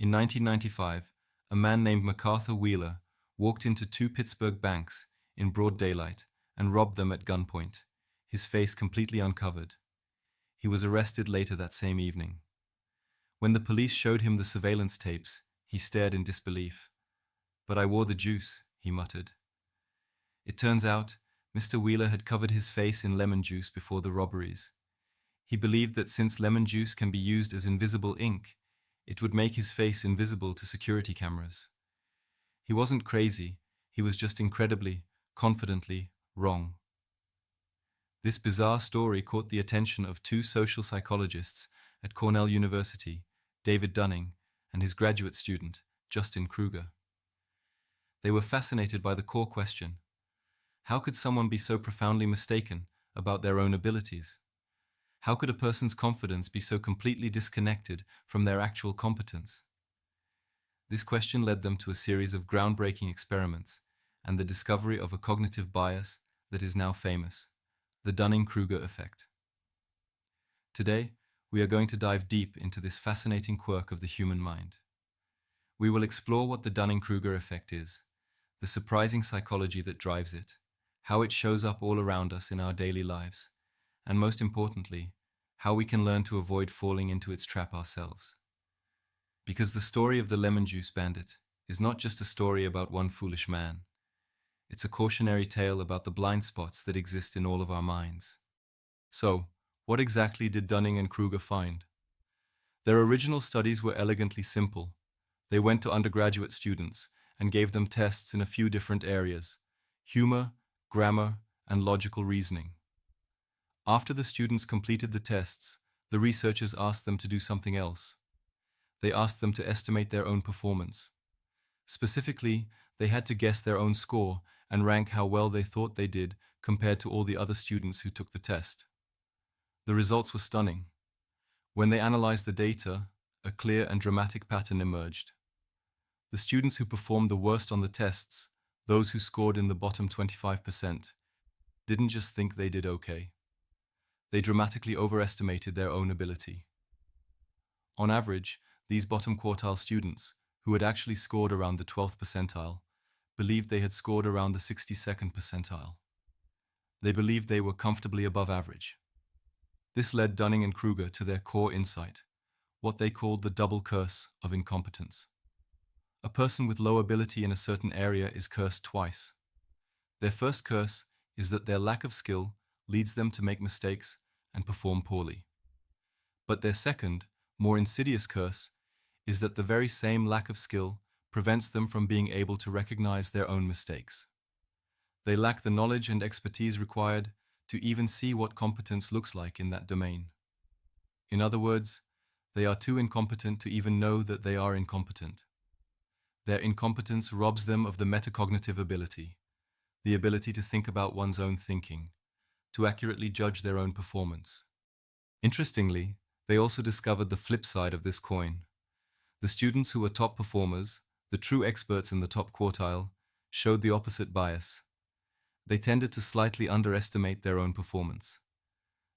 In 1995, a man named MacArthur Wheeler walked into two Pittsburgh banks in broad daylight and robbed them at gunpoint, his face completely uncovered. He was arrested later that same evening. When the police showed him the surveillance tapes, he stared in disbelief. "But I wore the juice," he muttered. It turns out, Mr. Wheeler had covered his face in lemon juice before the robberies. He believed that since lemon juice can be used as invisible ink, it would make his face invisible to security cameras. He wasn't crazy, he was just incredibly, confidently wrong. This bizarre story caught the attention of two social psychologists at Cornell University, David Dunning and his graduate student, Dunning-Kruger. They were fascinated by the core question: how could someone be so profoundly mistaken about their own abilities? How could a person's confidence be so completely disconnected from their actual competence? This question led them to a series of groundbreaking experiments and the discovery of a cognitive bias that is now famous: the Dunning-Kruger Effect. Today, we are going to dive deep into this fascinating quirk of the human mind. We will explore what the Dunning-Kruger Effect is, the surprising psychology that drives it, how it shows up all around us in our daily lives, and most importantly, how we can learn to avoid falling into its trap ourselves. Because the story of the lemon juice bandit is not just a story about one foolish man. It's a cautionary tale about the blind spots that exist in all of our minds. So, what exactly did Dunning and Kruger find? Their original studies were elegantly simple. They went to undergraduate students and gave them tests in a few different areas: humor, grammar, and logical reasoning. After the students completed the tests, the researchers asked them to do something else. They asked them to estimate their own performance. Specifically, they had to guess their own score and rank how well they thought they did compared to all the other students who took the test. The results were stunning. When they analyzed the data, a clear and dramatic pattern emerged. The students who performed the worst on the tests, those who scored in the bottom 25%, didn't just think they did okay. They dramatically overestimated their own ability. On average, these bottom quartile students, who had actually scored around the 12th percentile, believed they had scored around the 62nd percentile. They believed they were comfortably above average. This led Dunning and Kruger to their core insight, what they called the double curse of incompetence. A person with low ability in a certain area is cursed twice. Their first curse is that their lack of skill leads them to make mistakes and perform poorly. But their second, more insidious curse is that the very same lack of skill prevents them from being able to recognize their own mistakes. They lack the knowledge and expertise required to even see what competence looks like in that domain. In other words, they are too incompetent to even know that they are incompetent. Their incompetence robs them of the metacognitive ability, the ability to think about one's own thinking, to accurately judge their own performance. Interestingly, they also discovered the flip side of this coin. The students who were top performers, the true experts in the top quartile, showed the opposite bias. They tended to slightly underestimate their own performance.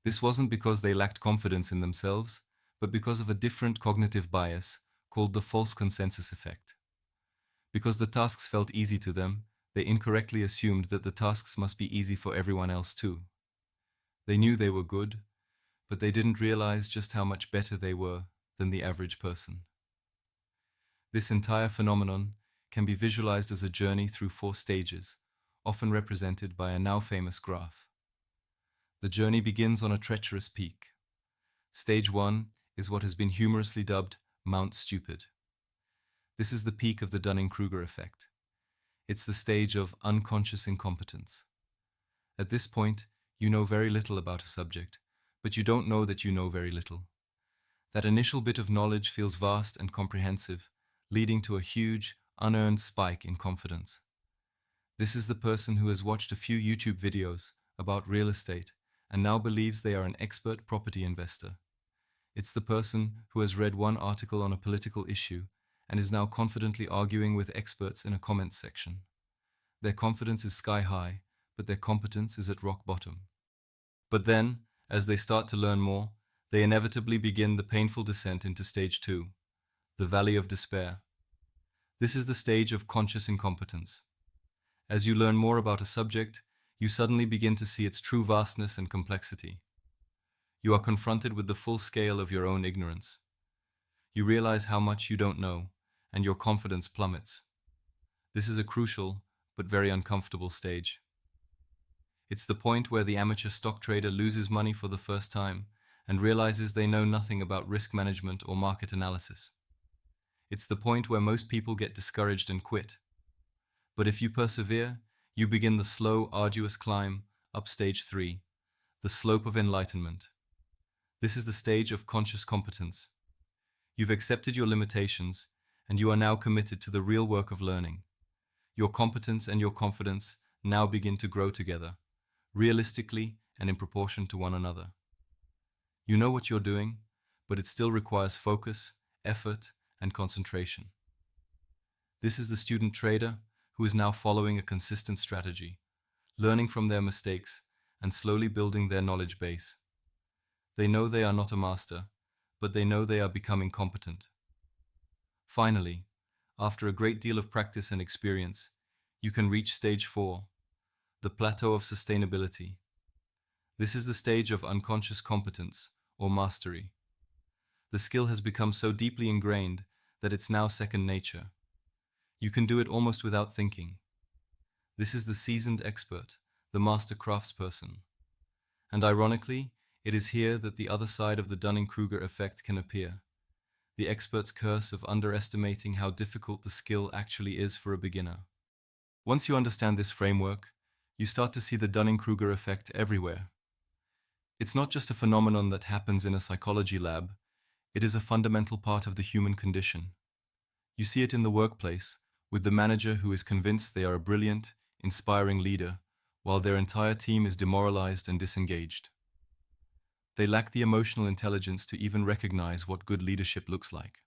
This wasn't because they lacked confidence in themselves, but because of a different cognitive bias called the false consensus effect. Because the tasks felt easy to them, they incorrectly assumed that the tasks must be easy for everyone else too. They knew they were good, but they didn't realize just how much better they were than the average person. This entire phenomenon can be visualized as a journey through 4 stages, often represented by a now famous graph. The journey begins on a treacherous peak. Stage 1 is what has been humorously dubbed Mount Stupid. This is the peak of the Dunning-Kruger effect. It's the stage of unconscious incompetence. At this point, you know very little about a subject, but you don't know that you know very little. That initial bit of knowledge feels vast and comprehensive, leading to a huge, unearned spike in confidence. This is the person who has watched a few YouTube videos about real estate and now believes they are an expert property investor. It's the person who has read one article on a political issue and is now confidently arguing with experts in a comments section. Their confidence is sky high, but their competence is at rock bottom. But then, as they start to learn more, they inevitably begin the painful descent into stage 2, the valley of despair. This is the stage of conscious incompetence. As you learn more about a subject, you suddenly begin to see its true vastness and complexity. You are confronted with the full scale of your own ignorance. You realize how much you don't know, and your confidence plummets. This is a crucial, but very uncomfortable stage. It's the point where the amateur stock trader loses money for the first time and realizes they know nothing about risk management or market analysis. It's the point where most people get discouraged and quit. But if you persevere, you begin the slow, arduous climb up stage 3, the slope of enlightenment. This is the stage of conscious competence. You've accepted your limitations, and you are now committed to the real work of learning. Your competence and your confidence now begin to grow together, realistically and in proportion to one another. You know what you're doing, but it still requires focus, effort, and concentration. This is the student trader who is now following a consistent strategy, learning from their mistakes and slowly building their knowledge base. They know they are not a master, but they know they are becoming competent. Finally, after a great deal of practice and experience, you can reach stage 4, the plateau of sustainability. This is the stage of unconscious competence, or mastery. The skill has become so deeply ingrained that it's now second nature. You can do it almost without thinking. This is the seasoned expert, the master craftsperson. And ironically, it is here that the other side of the Dunning-Kruger effect can appear. The expert's curse of underestimating how difficult the skill actually is for a beginner. Once you understand this framework, you start to see the Dunning-Kruger effect everywhere. It's not just a phenomenon that happens in a psychology lab, it is a fundamental part of the human condition. You see it in the workplace, with the manager who is convinced they are a brilliant, inspiring leader, while their entire team is demoralized and disengaged. They lack the emotional intelligence to even recognize what good leadership looks like.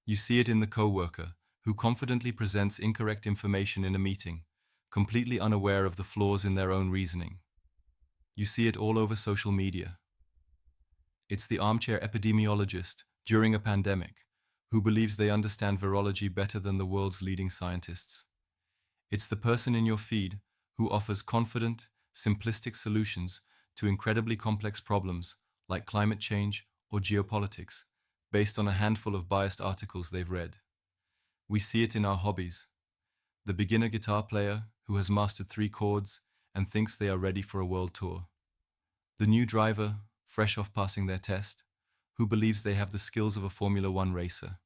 You see it in the coworker, who confidently presents incorrect information in a meeting, completely unaware of the flaws in their own reasoning. You see it all over social media. It's the armchair epidemiologist during a pandemic, who believes they understand virology better than the world's leading scientists. It's the person in your feed who offers confident, simplistic solutions to incredibly complex problems like climate change or geopolitics, based on a handful of biased articles they've read. We see it in our hobbies. The beginner guitar player who has mastered 3 chords and thinks they are ready for a world tour. The new driver, fresh off passing their test, who believes they have the skills of a Formula One racer.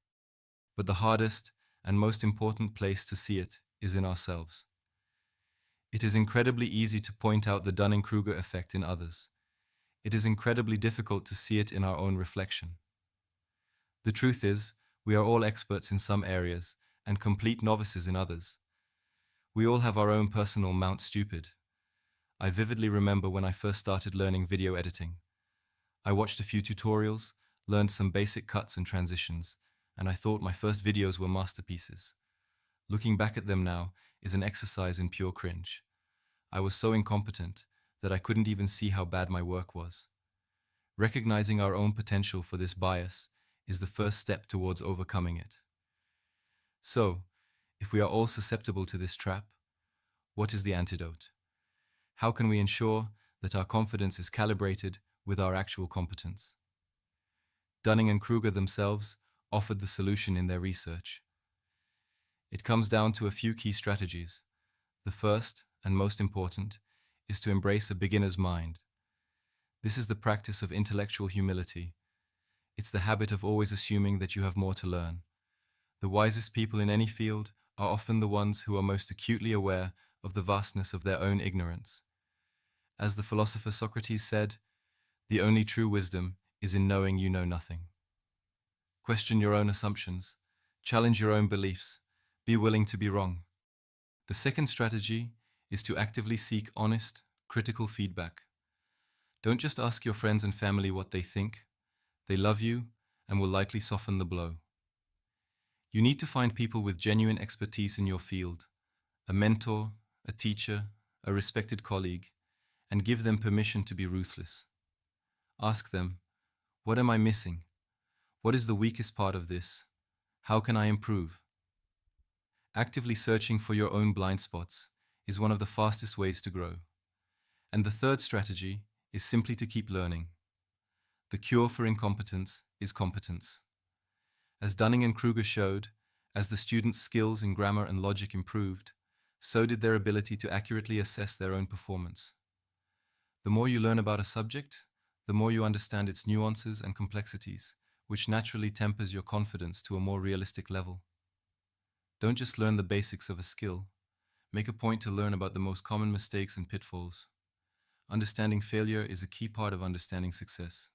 But the hardest and most important place to see it is in ourselves. It is incredibly easy to point out the Dunning-Kruger effect in others. It is incredibly difficult to see it in our own reflection. The truth is, we are all experts in some areas and complete novices in others. We all have our own personal Mount Stupid. I vividly remember when I first started learning video editing. I watched a few tutorials, learned some basic cuts and transitions, and I thought my first videos were masterpieces. Looking back at them now is an exercise in pure cringe. I was so incompetent that I couldn't even see how bad my work was. Recognizing our own potential for this bias is the first step towards overcoming it. So, if we are all susceptible to this trap, what is the antidote? How can we ensure that our confidence is calibrated with our actual competence? Dunning and Kruger themselves offered the solution in their research. It comes down to a few key strategies. The first, and most important, is to embrace a beginner's mind. This is the practice of intellectual humility. It's the habit of always assuming that you have more to learn. The wisest people in any field are often the ones who are most acutely aware of the vastness of their own ignorance. As the philosopher Socrates said, the only true wisdom is in knowing you know nothing. Question your own assumptions, challenge your own beliefs, be willing to be wrong. The second strategy is to actively seek honest, critical feedback. Don't just ask your friends and family what they think. They love you and will likely soften the blow. You need to find people with genuine expertise in your field, a mentor, a teacher, a respected colleague, and give them permission to be ruthless. Ask them, what am I missing? What is the weakest part of this? How can I improve? Actively searching for your own blind spots is one of the fastest ways to grow. And the third strategy is simply to keep learning. The cure for incompetence is competence. As Dunning-Kruger showed, as the students' skills in grammar and logic improved, so did their ability to accurately assess their own performance. The more you learn about a subject, the more you understand its nuances and complexities, which naturally tempers your confidence to a more realistic level. Don't just learn the basics of a skill. Make a point to learn about the most common mistakes and pitfalls. Understanding failure is a key part of understanding success.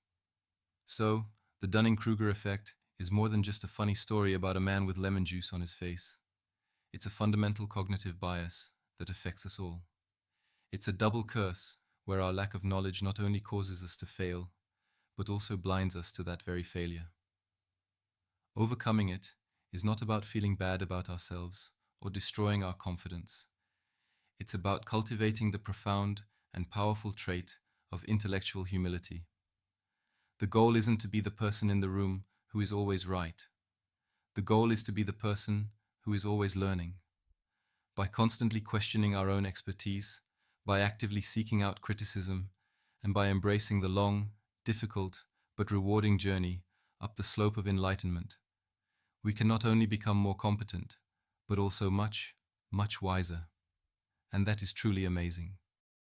So, the Dunning-Kruger Effect is more than just a funny story about a man with lemon juice on his face. It's a fundamental cognitive bias that affects us all. It's a double curse where our lack of knowledge not only causes us to fail, but also blinds us to that very failure. Overcoming it is not about feeling bad about ourselves or destroying our confidence. It's about cultivating the profound and powerful trait of intellectual humility. The goal isn't to be the person in the room who is always right. The goal is to be the person who is always learning. By constantly questioning our own expertise, by actively seeking out criticism, and by embracing the long, difficult, but rewarding journey up the slope of enlightenment, we can not only become more competent, but also much, much wiser. And that is truly amazing.